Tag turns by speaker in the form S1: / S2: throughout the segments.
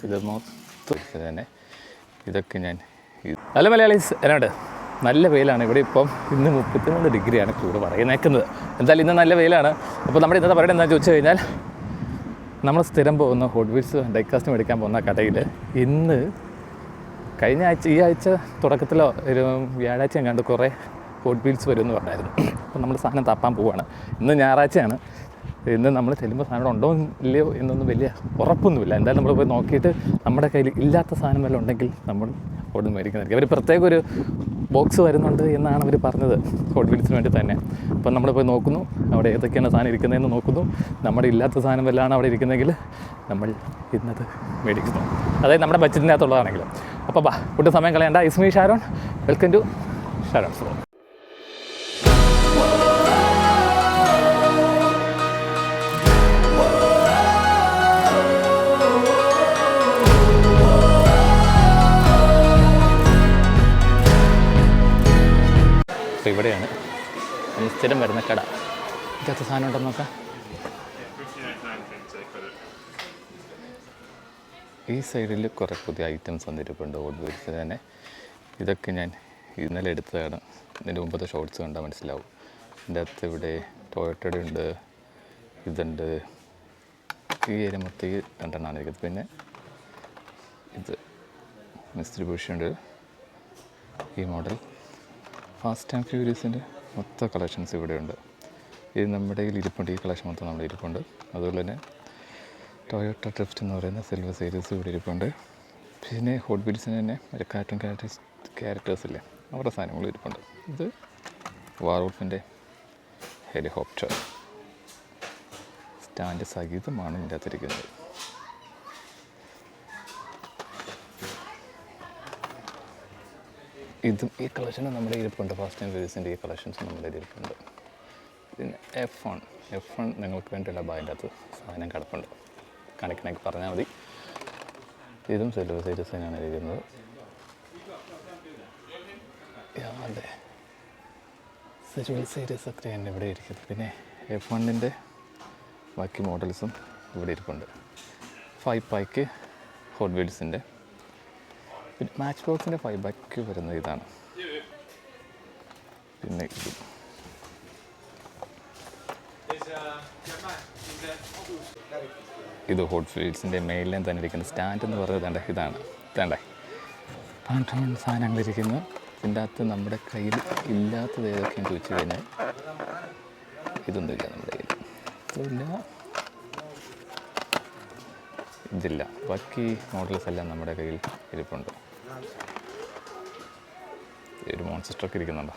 S1: ഇത് മൊത്തം തന്നെ ഇതൊക്കെ ഞാൻ നല്ല മലയാളീസ് എന്നാണ്ട് നല്ല വെയിലാണ് ഇവിടെ ഇപ്പം. ഇന്ന് 33 ഡിഗ്രിയാണ് ചൂട് പറയുന്നേക്കുന്നത്. എന്തായാലും ഇന്ന് നല്ല വെയിലാണ്. അപ്പോൾ നമ്മുടെ ഇന്നത്തെ പരിപാടി എന്താണെന്ന് ചോദിച്ചു കഴിഞ്ഞാൽ, നമ്മൾ സ്ഥിരം പോകുന്ന ഹോട്ട് വീൽസ് ഡൈക്കാസ്റ്റ് മേടിക്കാൻ പോകുന്ന കടയിൽ ഇന്ന് കഴിഞ്ഞ ആഴ്ച ഈ ആഴ്ച തുടക്കത്തിലോ ഒരു വ്യാഴാഴ്ച എങ്ങാണ്ട് കുറേ ഹോട്ട് വീൽസ് വരുമെന്ന് പറഞ്ഞായിരുന്നു. അപ്പോൾ നമ്മൾ സാധനം തപ്പാൻ പോവുകയാണ്. ഇന്ന് ഞായറാഴ്ചയാണ്. ഇന്ന് നമ്മൾ ചെല്ലുമ്പോൾ സാധനം ഉണ്ടോ ഇല്ലയോ എന്നൊന്നും വലിയ ഉറപ്പൊന്നുമില്ല. എന്തായാലും നമ്മൾ പോയി നോക്കിയിട്ട് നമ്മുടെ കയ്യിൽ ഇല്ലാത്ത സാധനം വല്ലതും ഉണ്ടെങ്കിൽ നമ്മൾ ഹോട്ട് മേടിക്കുന്നതായിരിക്കും. അവർ പ്രത്യേക ഒരു ബോക്സ് വരുന്നുണ്ട് എന്നാണ് അവർ പറഞ്ഞത് ഹോട്ട് വീൽസിന് വേണ്ടി തന്നെ. അപ്പം നമ്മൾ പോയി നോക്കുന്നു അവിടെ ഏതൊക്കെയാണ് സാധനം ഇരിക്കുന്നതെന്ന് നോക്കുന്നു. നമ്മുടെ ഇല്ലാത്ത സാധനം വല്ലതാണ് അവിടെ ഇരിക്കുന്നതെങ്കിൽ നമ്മൾ ഇന്നത് മേടിക്കുന്നു. അതായത് നമ്മുടെ ബഡ്ജറ്റിൻ്റെ അകത്തുള്ളതാണെങ്കിലും. അപ്പോൾ ഒട്ടും സമയം കളയണ്ട. Ismi Sharon, welcome to Sharon flow. അപ്പോൾ ഇവിടെയാണ് സ്ഥിരം വരുന്ന കട. ഇതൊക്കെ സാധനം ഉണ്ടെന്ന് നോക്കാം. ഈ സൈഡിൽ കുറേ പുതിയ ഐറ്റംസ് വന്നിരിപ്പുണ്ട് ഹോട്ട് വീൽസിന് തന്നെ. ഇതൊക്കെ ഞാൻ ഇന്നലെ എടുത്തതാണ്. ഇതിൻ്റെ മുമ്പത്തെ ഷോർട്സ് കണ്ടാൽ മനസ്സിലാവും. ഇതിൻ്റെ അകത്ത് ഇവിടെ ടൊയോട്ടയുടെ ഉണ്ട്, ഇതുണ്ട്. ഈ ഏരിയ മൊത്തം ഈ രണ്ടെണ്ണമാണ് ഇരിക്കുന്നത്. പിന്നെ ഇത് മിസ്ത്രിബുഷ് ഉണ്ട്. ഈ മോഡൽ ഫാസ്റ്റ് ആൻഡ് ഫ്യൂരിയസിൻ്റെ മൊത്തം കളക്ഷൻസ് ഇവിടെയുണ്ട്. ഇത് നമ്മുടെ കയ്യിൽ ഇരിപ്പുണ്ട്. ഈ കളക്ഷൻ മൊത്തം നമ്മുടെ ഇരിപ്പുണ്ട്. അതുപോലെ തന്നെ ടൊയോട്ട ഡ്രിഫ്റ്റ് എന്ന് പറയുന്ന സിൽവർ സീരീസ് ഇവിടെ ഇരിപ്പുണ്ട്. പിന്നെ ഹോട്ട് വീൽസിന് തന്നെ ഒരു കാർട്ടൂൺ ക്യാരക്ടേഴ്സില്ലേ, അവരുടെ സാധനങ്ങൾ ഇരിപ്പുണ്ട്. ഇത് വാർവൂൾഫിൻ്റെ ഹെലികോപ്റ്റർ സ്റ്റാൻഡ് സഹിതമാണ് ഇതിൻ്റെ അകത്തിരിക്കുന്നത്. ഇതും ഈ കളക്ഷനും നമ്മുടെ ഇരിപ്പുണ്ട്. ഫാസ്റ്റ് ആൻഡ് ഫ്യൂരിയസിൻ്റെ ഈ കളക്ഷൻസും നമ്മുടെ ഇരിപ്പുണ്ട്. പിന്നെ F1 നിങ്ങൾക്ക് വേണ്ടിയുള്ള അതിൻ്റെ അകത്ത് സാധനം കിടപ്പുണ്ട്. കണക്കിനൊക്കെ പറഞ്ഞാൽ മതി. ഇതും സിൽവർ സീരീസ് തന്നെയാണ് ഇരിക്കുന്നത്. അതെ, സിൽവർ സീരീസ് ഒക്കെയാണ് ഇവിടെ ഇരിക്കുന്നത്. പിന്നെ F1ൻ്റെ ബാക്കി മോഡൽസും ഇവിടെ ഇരിപ്പുണ്ട്. 5 പാക്ക് ഹോട്ട് വീൽസിൻ്റെ. പിന്നെ മാച്ച് ബോക്സിൻ്റെ 5 പാക്ക് വരുന്നത് ഇതാണ്. പിന്നെ ഇത് ഹോട്ട് വീൽസിൻ്റെ മെയിലിൽ തന്നെ ഇരിക്കുന്ന സ്റ്റാൻഡ് എന്ന് പറയുന്നത് ഇതാണ്. സാധനങ്ങളിരിക്കുന്നത്. ഇതിൻ്റെ അകത്ത് നമ്മുടെ കയ്യിൽ ഇല്ലാത്തത് ഏതൊക്കെയാണെന്ന് ചോദിച്ചു കഴിഞ്ഞാൽ ഇതൊന്നുമില്ല നമ്മുടെ കയ്യിൽ. ഇതില്ല. ബാക്കി മോഡൽസ് എല്ലാം നമ്മുടെ കയ്യിൽ ഇരിപ്പുണ്ട്. ഒരു മോൺസ്റ്ററൊക്കെ ഇരിക്കുന്നുണ്ടോ.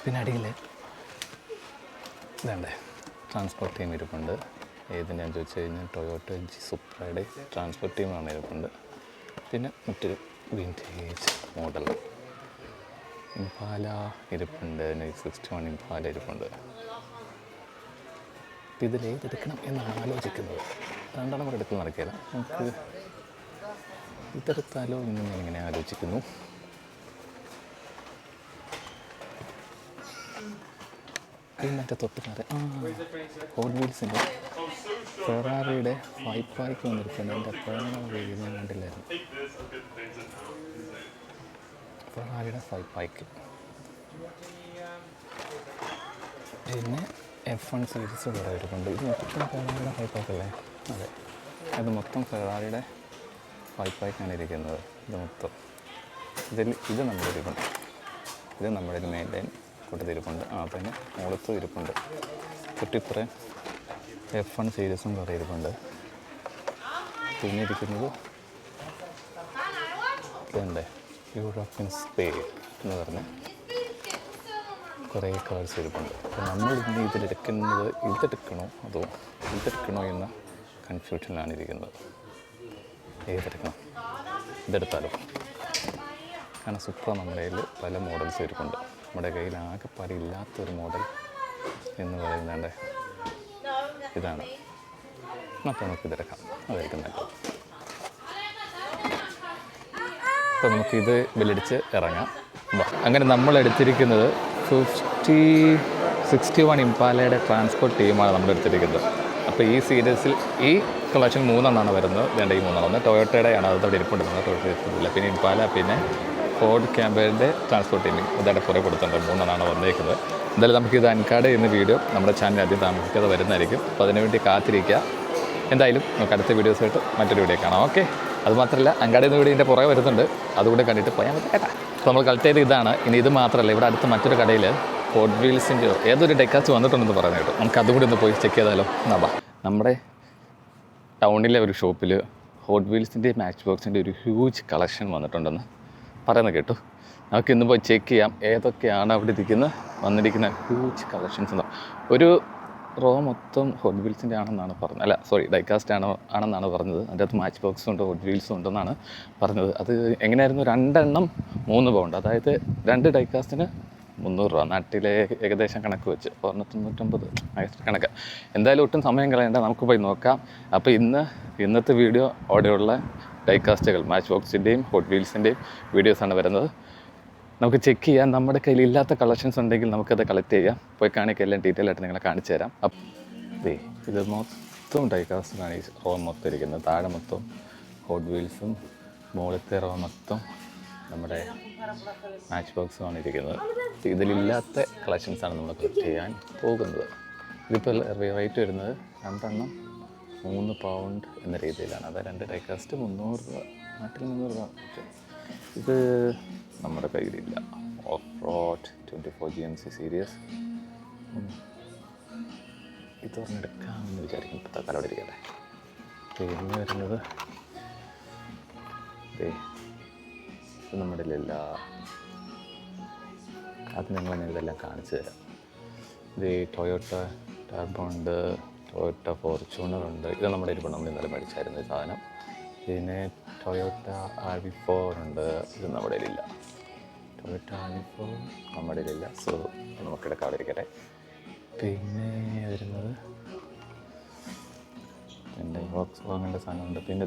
S1: പിന്നെ അടിയിൽ ഇതാണ്ടേ ട്രാൻസ്പോർട്ട് ടീം ഇരിപ്പുണ്ട്. ഏതിനാന്ന് ചോദിച്ചു കഴിഞ്ഞാൽ ടൊയോട്ട സുപ്രയുടെ ട്രാൻസ്പോർട്ട് ടീമാണ് ഇരിപ്പുണ്ട്. പിന്നെ മറ്റൊരു വിൻറ്റേജ് മോഡൽ ഇംപാല ഇരിപ്പുണ്ട്. 61 ഇംപാല ഇരിപ്പുണ്ട്. അപ്പം ഇതിലേതെടുക്കണം എന്നാണ് ആലോചിക്കുന്നത്. രണ്ടെണ്ണം കൂടെ എടുക്കുന്ന നടക്കില്ല. നമുക്ക് ഇതെടുത്താലോ എന്ന് ഞാനിങ്ങനെ ആലോചിക്കുന്നു. മറ്റേ തൊട്ടുകാരെ ഹോട്ട് വീൽസിൻ്റെ ഫെറാറിയുടെ 5 പാക്ക് വന്നിരിക്കുന്നത്. എൻ്റെ അപ്പോഴാണ് ഞാൻ കണ്ടില്ലായിരുന്നു. ഫെറാറിയുടെ 5 പാക്ക്. പിന്നെ F1 സീരീസ് ഇവിടെ ഇരിപ്പുണ്ട്. ഇത് മൊത്തം ഫെറാറിയുടെ 5 പാക്കല്ലേ? അതെ, അത് മൊത്തം ഫെറാറിയുടെ 5 പാക്കാണ് ഇരിക്കുന്നത്. ഇത് മൊത്തം ഇത് നമ്മുടെ ഇരിപ്പുണ്ട്. ഇത് നമ്മുടെ ഒരു മെയിൻ ലൈൻ കൂട്ടത്തിരിപ്പുണ്ട്. പിന്നെ മുളത്തും ഇരിപ്പുണ്ട്. ചുറ്റിപ്പുറേ F1 സീരീസും കുറേ ഇരിപ്പുണ്ട്. പിന്നെ ഇരിക്കുന്നത് ഇതുണ്ട്, യൂറോപ്യൻ സ്പേസ് എന്ന് പറഞ്ഞ് കുറേ കാർസ് ഇരിപ്പുണ്ട്. അപ്പോൾ നമ്മൾ ഇന്ന് ഇതെടുക്കണോ അതോ ഇതെടുക്കണോ എന്ന കൺഫ്യൂഷനിലാണ് ഇരിക്കുന്നത്. ഏതെടുക്കണം? ഇതെടുത്താലോ? കാരണം സുപ്ര നമ്മുടെ കയ്യിൽ പല മോഡൽസ് ഇരിപ്പുണ്ട്. നമ്മുടെ കയ്യിൽ ആകെപ്പാടെ ഇല്ലാത്തൊരു മോഡൽ എന്ന് പറയുന്നത് ഇതാണ്. അപ്പോൾ നമുക്ക് ഇതെടുക്കാം. അതായിരിക്കും നല്ലത്. അപ്പോൾ നമുക്കിത് ബില്ലടിച്ച് ഇറങ്ങാം. അങ്ങനെ നമ്മൾ എടുത്തിരിക്കുന്നത് 61 ഇംപാലയുടെ ട്രാൻസ്പോർട്ട് ടീമാണ് നമ്മൾ എടുത്തിരിക്കുന്നത്. അപ്പോൾ ഈ സീരീസിൽ ഈ കളക്ഷൻ 3 വരുന്നത്. വേണ്ട ഈ 3 ഒന്ന് ടൊയോട്ടയുടെയാണ്, അതോടെ ഇരിപ്പുണ്ടെന്ന് ടൊയോട്ട ഇരിപ്പില്ല. പിന്നെ ഇംപാല, പിന്നെ ഫോർഡ് ക്യാമ്പറിൻ്റെ ട്രാൻസ്പോർട്ട് ടീമിൽ ഇതായിട്ട് കുറേ കൊടുത്തിട്ടുണ്ട്. 3 വന്നേക്കുന്നത്. എന്തായാലും നമുക്കിത് അൻകാട് എന്ന വീഡിയോ നമ്മുടെ ചാനൽ ആദ്യം താമസിക്കാതെ വരുന്നതായിരിക്കും. അപ്പോൾ അതിനുവേണ്ടി കാത്തിരിക്കുക. എന്തായാലും നമുക്ക് അടുത്ത വീഡിയോസായിട്ട് മറ്റൊരു വീഡിയോ കാണാം. ഓക്കെ, അതുമാത്രമല്ല അൻകാട് എന്ന വീഡിയോ ഇതിൻ്റെ പുറകെ വരുന്നുണ്ട്, അതുകൂടെ കണ്ടിട്ട് പോയാൽ മതി കേട്ടോ. അപ്പോൾ നമ്മൾ കളക്ട് ചെയ്ത് ഇതാണ്. ഇനി ഇത് മാത്രമല്ല, ഇവിടെ അടുത്ത് മറ്റൊരു കടയിൽ ഹോട്ട് വീൽസിൻ്റെ ഏതൊരു ഡെക്കാസ്റ്റ് വന്നിട്ടുണ്ടെന്ന് പറയുന്നത് കേട്ടോ. നമുക്ക് അതുകൂടി ഒന്ന് പോയി ചെക്ക് ചെയ്താലോ. എന്നാ നമ്മുടെ ടൗണിലെ ഒരു ഷോപ്പിൽ ഹോട്ട് വീൽസിൻ്റെ മാച്ച് ബോക്സിൻ്റെ ഒരു ഹ്യൂജ് കളക്ഷൻ വന്നിട്ടുണ്ടെന്ന് പറയുന്നത് കേട്ടു. നമുക്ക് ഇന്ന് പോയി ചെക്ക് ചെയ്യാം ഏതൊക്കെയാണ് അവിടെ വന്നിരിക്കുന്ന ഹ്യൂജ് കളക്ഷൻസ് എന്ന്. ഒരു റോ മൊത്തം ഹോട്ട് വീൽസിൻ്റെ ആണെന്നാണ് പറഞ്ഞത്. അല്ല സോറി, ഡൈകാസ്റ്റ് ആണെന്നാണ് പറഞ്ഞത്. അതിൻ്റെ അകത്ത് മാച്ച് ബോക്സും ഉണ്ട്, ഹോട്ട് വീൽസും ഉണ്ടെന്നാണ് പറഞ്ഞത്. അത് എങ്ങനെയായിരുന്നു? 2 എണ്ണം 3 പൗണ്ട്, അതായത് 2 ഡൈകാസ്റ്റിന് 300 രൂപ. നാട്ടിലെ ഏകദേശം കണക്ക് വെച്ച് 499 കണക്ക്. എന്തായാലും ഒട്ടും സമയം കളയണ്ട, നമുക്ക് പോയി നോക്കാം. അപ്പോൾ ഇന്നത്തെ വീഡിയോ അവിടെയുള്ള ഡൈകാസ്റ്റുകൾ, മാച്ച് ബോക്സിൻ്റെയും ഹോട്ട് വീൽസിൻ്റെയും വീഡിയോസാണ് വരുന്നത്. നമുക്ക് ചെക്ക് ചെയ്യാം. നമ്മുടെ കയ്യിൽ ഇല്ലാത്ത കളക്ഷൻസ് ഉണ്ടെങ്കിൽ നമുക്കത് കളക്ട് ചെയ്യാം. പോയി കാണിക്കുക, എല്ലാം ഡീറ്റെയിൽ ആയിട്ട് നിങ്ങളെ കാണിച്ചു തരാം. അപ്പോൾ ഇത് മൊത്തം ഡൈകാസ്റ്റിലാണ് ഈ റോ മൊത്തം ഇരിക്കുന്നത്. താഴെ മൊത്തം ഹോട്ട് വീൽസും, മുകളിലത്തെ റോ മൊത്തം നമ്മുടെ മാച്ച് ബോക്സുമാണ് ഇരിക്കുന്നത്. ഇതിലില്ലാത്ത കളക്ഷൻസാണ് നമ്മൾ കളക്ട് ചെയ്യാൻ പോകുന്നത്. ഇതിപ്പോൾ റേറ്റ് വരുന്നത് 2 എണ്ണം 3 പൗണ്ട് എന്ന രീതിയിലാണ്. അത് 2 ഡൈകാസ്റ്റ് 300 രൂപ, നാട്ടിൽ 300 രൂപ. ഇത് നമ്മുടെ കയ്യിലില്ല. ഓഫ് റോഡ് 24 GMC സീരീസ് ഇത് പറഞ്ഞെടുക്കാമെന്ന് വിചാരിക്കും. ഇപ്പോൾ തൽക്കാലം അവിടെ ഇരിക്കട്ടെ. പിന്നെ വരുന്നത് ഇത് നമ്മുടെ ഇല്ല. അത് ഞാൻ ഇതെല്ലാം കാണിച്ചു തരാം. ഇത് ടൊയോട്ട ടർബോ ഉണ്ട്, ടൊയോട്ട ഫോർച്യൂണർ ഉണ്ട്. ഇത് നമ്മുടെ ഇരിപ്പം നമ്മൾ ഇന്നലെ മേടിച്ചായിരുന്നു ഈ സാധനം. പിന്നെ ടൊയോട്ട RV4 ഉണ്ട്. ഇത് നമ്മുടെ ഇല്ല. ടൊയോട്ട RV4 നമ്മുടെ ഇല്ല. സോ നമുക്കിടയ്ക്ക് അവിടെ ഇരിക്കട്ടെ. പിന്നെ വരുന്നത് എൻ്റെ ബോക്സ് വാങ്ങേണ്ട സാധനമുണ്ട്. പിന്നെ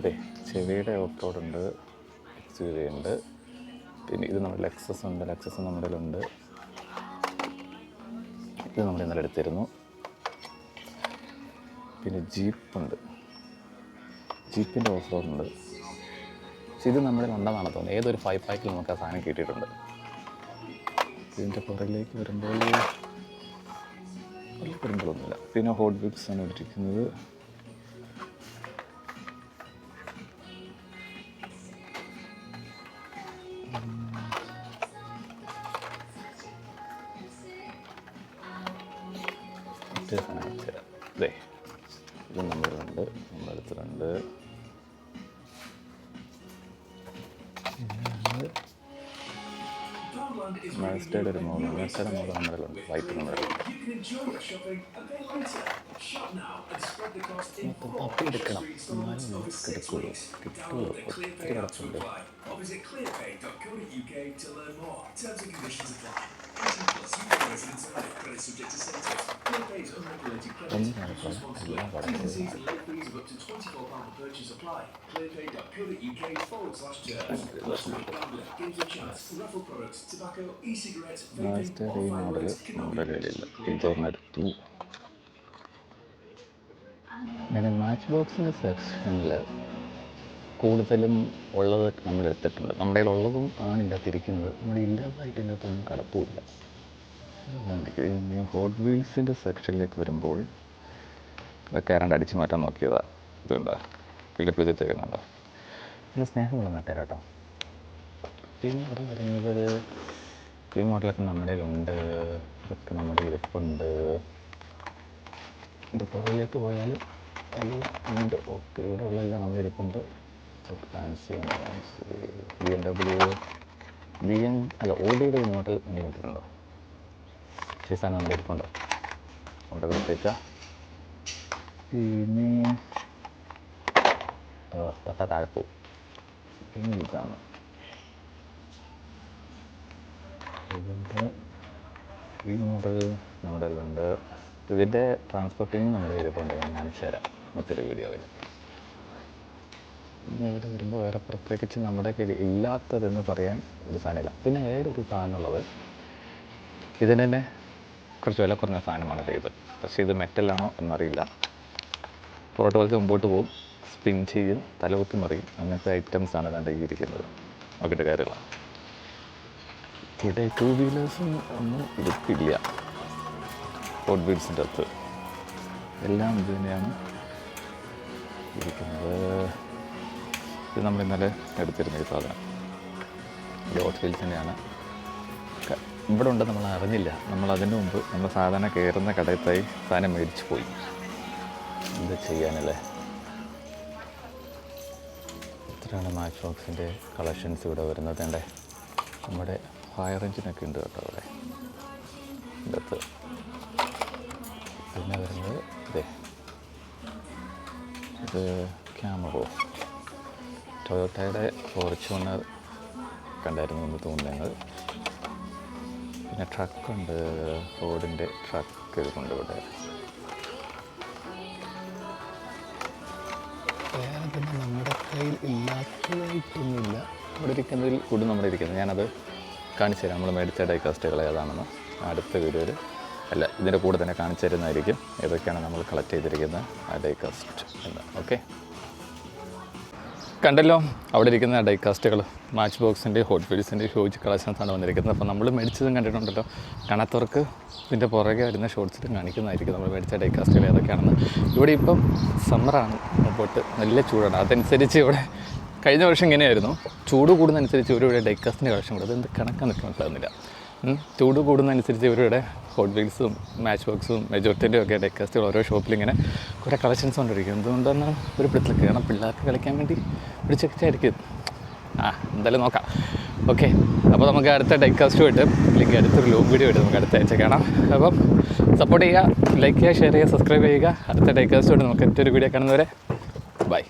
S1: ചെവിയുടെ ഓഫ് റോഡ് ഉണ്ട്, XUV ഉണ്ട്. പിന്നെ ഇത് നമ്മുടെ ലെക്സസ് ഉണ്ട്, ലെക്സസ് നമ്മുടെ ഉണ്ട്. ഇത് നമ്മൾ ഇന്നലെ എടുത്തിരുന്നു. പിന്നെ ജീപ്പുണ്ട്, ജീപ്പിൻ്റെ ഓഫ് റോഡ് ഉണ്ട്. പക്ഷെ ഇത് നമ്മുടെ ഉണ്ടെന്നാണ് തോന്നുന്നത്. ഏതൊരു 5 പാക്കിൽ നമുക്ക് ആ സാധനം കിട്ടിയിട്ടുണ്ട്. ഇതിൻ്റെ പുറകിലേക്ക് വരുമ്പോഴൊന്നുമില്ല. പിന്നെ ഹോട്ട് വീൽസ് ആണ് ഇട്ടിരിക്കുന്നത്. ഇത് നമ്മളുണ്ട്, നമ്മളെടുത്തിട്ടുണ്ട്. മാസ്റ്റേഡ് ഒരു മോഡൽ, മാസ്റ്റേഡ് മോഡൽ നമ്മളിലുണ്ട്, വൈറ്റ് നമ്മളിലുണ്ട്. തപ്പി എടുക്കണം, എന്നാലും കിടക്കുള്ളൂ. കിട്ടുള്ളൂ, ഒത്തിരി കിടപ്പുണ്ട്. എല്ലാം മാസ്റ്റർ ഈ മോഡൽ നമ്മുടെ കയ്യിലില്ല. ഇതൊന്നെടുത്തു. അങ്ങനെ മാച്ച് ബോക്സിൻ്റെ സെക്ഷനിൽ കൂടുതലും ഉള്ളത് നമ്മൾ എടുത്തിട്ടുണ്ട്. നമ്മുടെ കയ്യിലുള്ളതും ആണ് ഇതിനകത്തിരിക്കുന്നത്. നമ്മുടെ ഇല്ലാതായിട്ട് ഇതിനകത്തൊന്നും കിടപ്പില്ല. ഹോട്ട് വീൽസിൻ്റെ സെക്ഷനിലേക്ക് വരുമ്പോൾ കയറാണ്ട് അടിച്ചു മാറ്റാൻ നോക്കിയതാണ്. ഇതുണ്ടോ ഫിലിപ്പ് ചെയ്തിട്ടേക്കുന്നുണ്ടോ? പിന്നെ സ്നേഹമുള്ള നട്ടേരാ കേട്ടോ. പിന്നെ ഇവിടെ വരുന്നത് ഈ മോഡലൊക്കെ നമ്മുടെ ഉണ്ട്, ഇതൊക്കെ നമ്മുടെ ഇരിപ്പുണ്ട്. ഇത് പുറകിലേക്ക് പോയാലും എല്ലാം ഉണ്ട്. ഓക്കെ, ഇവിടെ ഉള്ളതെല്ലാം നമ്മുടെ ഇരിപ്പുണ്ട്. ഫാൻസി BMW ഓഡിയുടെ മോഡൽ എൻ്റെ കിട്ടുന്നുണ്ടോ? ഈ സാധനം നമ്മുടെ ഇരിപ്പുണ്ടോ? അവിടെ കൊടുത്തേക്കാം. പിന്നെ താഴെപ്പോ പിന്നെ ഇതാണ് ഇതിൻ്റെ ഈ മോഡൽ നമ്മുടെ ഉണ്ട്. ഇതിൻ്റെ ട്രാൻസ്പോർട്ടിങ് നമ്മുടെ ഇരിപ്പുണ്ട്. ഞാൻ കാണിച്ചു തരാം മറ്റൊരു വീഡിയോയിൽ. പിന്നെ ഇവിടെ വരുമ്പോൾ വേറെ പ്രത്യേകിച്ച് നമ്മുടെ കയ്യിൽ ഇല്ലാത്തതെന്ന് പറയാൻ ഒരു സാധനമില്ല. പിന്നെ വേറൊരു സാധനമുള്ളത്, ഇതിന് തന്നെ കുറച്ച് വില കുറഞ്ഞ സാധനമാണ് ഇത്. പക്ഷേ ഇത് മെറ്റലാണോ എന്നറിയില്ല. പുറകോട്ട് വലിച്ച് മുമ്പോട്ട് പോകും, സ്പിൻ ചെയ്യും, തലകുത്തി മറിയും, അങ്ങനത്തെ ഐറ്റംസാണ് കണ്ട് ഇരിക്കുന്നത്. നോക്കിയിട്ട് കാര്യമില്ല. ഇവിടെ 2 വീലേഴ്സും ഒന്നും ഇരിപ്പില്ല. ഹോട്ട് വീൽസിൻ്റെ അകത്ത് എല്ലാം ഇത് തന്നെയാണ് ഇരിക്കുന്നത്. ഇത് നമ്മൾ ഇന്നലെ എടുത്തിരുന്ന ഈ സാധനം ഇത് ഹോട്ട് വീൽസ് തന്നെയാണ്. ഇവിടെ ഉണ്ട്, നമ്മൾ അറിഞ്ഞില്ല. നമ്മൾ അതിന് മുമ്പ് നമ്മൾ സാധാരണ കയറുന്ന കടയത്തായി സാധനം മേടിച്ച് പോയി. എന്ത് ചെയ്യാനല്ലേ. ഇത്രയാണ് മാച്ച് ബോക്സിൻ്റെ കളക്ഷൻസ് ഇവിടെ വരുന്നത്. എൻ്റെ നമ്മുടെ ഫയർ എഞ്ചിനൊക്കെ ഉണ്ട് കേട്ടോ അവിടെ ഇതിനകത്ത്. പിന്നെ വരുന്നത് ഇത് ക്യാമറോ ടൊയോട്ടയുടെ ഫോർച്യൂണർ കണ്ടായിരുന്നു എന്ന് തോന്നുന്നത്. പിന്നെ ട്രക്കുണ്ട്, ഫോർഡിൻ്റെ ട്രക്ക് ഇതുകൊണ്ട് ഇവിടെ. വേറെ പിന്നെ നമ്മുടെ കയ്യിൽ ഇല്ലാത്തതായിട്ടൊന്നുമില്ല. ഇവിടെ ഇരിക്കുന്നതിൽ കൂടുതൽ നമ്മുടെ ഇരിക്കുന്നത് ഞാനത് കാണിച്ചു തരാം. നമ്മൾ മേടിച്ച ഡൈകാസ്റ്റുകൾ ഏതാണെന്ന് അടുത്ത വീഡിയോയിൽ അല്ല ഇതിൻ്റെ കൂടെ തന്നെ കാണിച്ചു തരുന്നതായിരിക്കും ഏതൊക്കെയാണ് നമ്മൾ കളക്ട് ചെയ്തിരിക്കുന്ന ആ ഡൈകാസ്റ്റ് എന്ന്. ഓക്കെ, കണ്ടല്ലോ അവിടെ ഇരിക്കുന്ന ഡൈകാസ്റ്റുകൾ. മാച്ച് ബോക്സിൻ്റെ ഹോട്ട് വീൽസിൻ്റെ ഹ്യൂജ് കളക്ഷൻസാണ് വന്നിരിക്കുന്നത്. അപ്പോൾ നമ്മൾ മേടിച്ചതും കണ്ടിട്ടുണ്ടല്ലോ. കാണാത്തവർക്ക് ഇതിൻ്റെ പുറകെ വരുന്ന ഷോർട്സിലും കാണിക്കുന്നതായിരിക്കും നമ്മൾ മേടിച്ച ഡൈകാസ്റ്റുകൾ ഏതൊക്കെയാണെന്ന്. ഇവിടെ ഇപ്പം സമ്മറാണ്, മുമ്പോട്ട് നല്ല ചൂടാണ്. അതനുസരിച്ച് ഇവിടെ കഴിഞ്ഞ വർഷം ഇങ്ങനെയായിരുന്നു, ചൂട് കൂടുന്നതനുസരിച്ച് ഇവരുടെ ഡൈകാസ്റ്റിൻ്റെ കളക്ഷൻ കൂടെ അതെന്ത് കണക്കാണെന്ന് മനസ്സിലാകുന്നില്ല. ചൂട് കൂടുന്നതനുസരിച്ച് ഇവരുടെ ഹോട്ട് വീൽസും മാച്ച് ബോക്സും മെജോറിറ്റിൻ്റെയും ഒക്കെ ഡെക്കാസ്റ്റുകൾ ഓരോ ഷോപ്പിലിങ്ങനെ കുറേ കളക്ഷൻസ് കൊണ്ടിരിക്കും. എന്തുകൊണ്ടാണ് ഒരു പിടുത്തത്തിൽ, കാരണം പിള്ളേർക്ക് കളിക്കാൻ വേണ്ടി ഒരു ചെക്കായിരിക്കും. എന്തായാലും നോക്കാം. ഓക്കെ, അപ്പോൾ നമുക്ക് അടുത്ത ഡെക്കാസ്റ്റുമായിട്ട് അല്ലെങ്കിൽ അടുത്തൊരു ലോങ് വീഡിയോ ആയിട്ട് നമുക്ക് അടുത്ത ആഴ്ച കാണാം. അപ്പം സപ്പോർട്ട് ചെയ്യുക, ലൈക്ക് ചെയ്യുക, ഷെയർ ചെയ്യുക, സബ്സ്ക്രൈബ് ചെയ്യുക. അടുത്ത ഡെക്കാസ്റ്റുമായിട്ട് നമുക്ക് മറ്റൊരു വീഡിയോ കാണുന്നവരെ